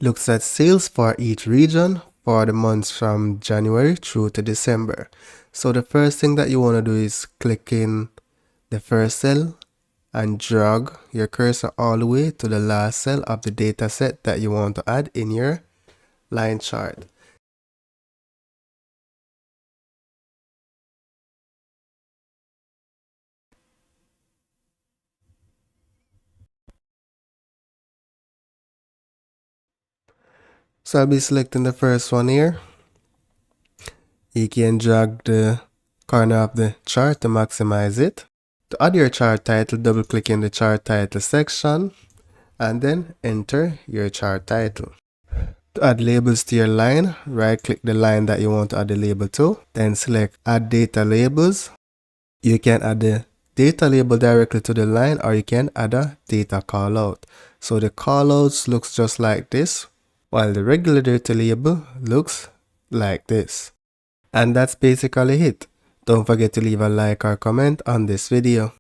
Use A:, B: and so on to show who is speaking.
A: looks at sales for each region for the months from January through to December. So the first thing that you want to do is click in the first cell and drag your cursor all the way to the last cell of the data set that you want to add in your line chart. So I'll be selecting the first one here. You can drag the corner of the chart to maximize it. To add your chart title, double click in the chart title section and then enter your chart title. To add labels to your line, right click the line that you want to add the label to, then select add data labels. You can add the data label directly to the line or you can add a data callout. So the callouts looks just like this, while the regular data label looks like this. And that's basically it. Don't forget to leave a like or comment on this video.